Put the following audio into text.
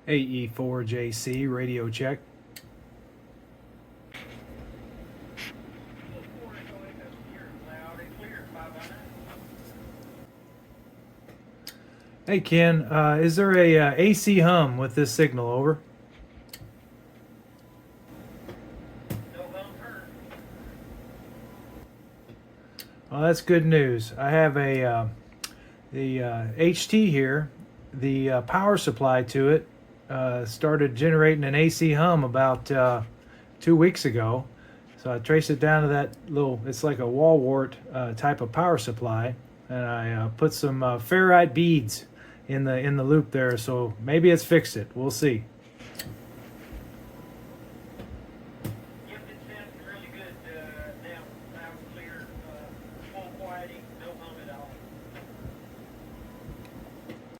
AE4JC, radio check. Hey Ken, is there a AC hum with this signal? Over. Well, that's good news. I have the HT here. The power supply to it started generating an AC hum about 2 weeks ago. So I traced it down to that little, it's like a wall wart type of power supply, and I put some ferrite beads in the loop there. So maybe it's fixed it. We'll see.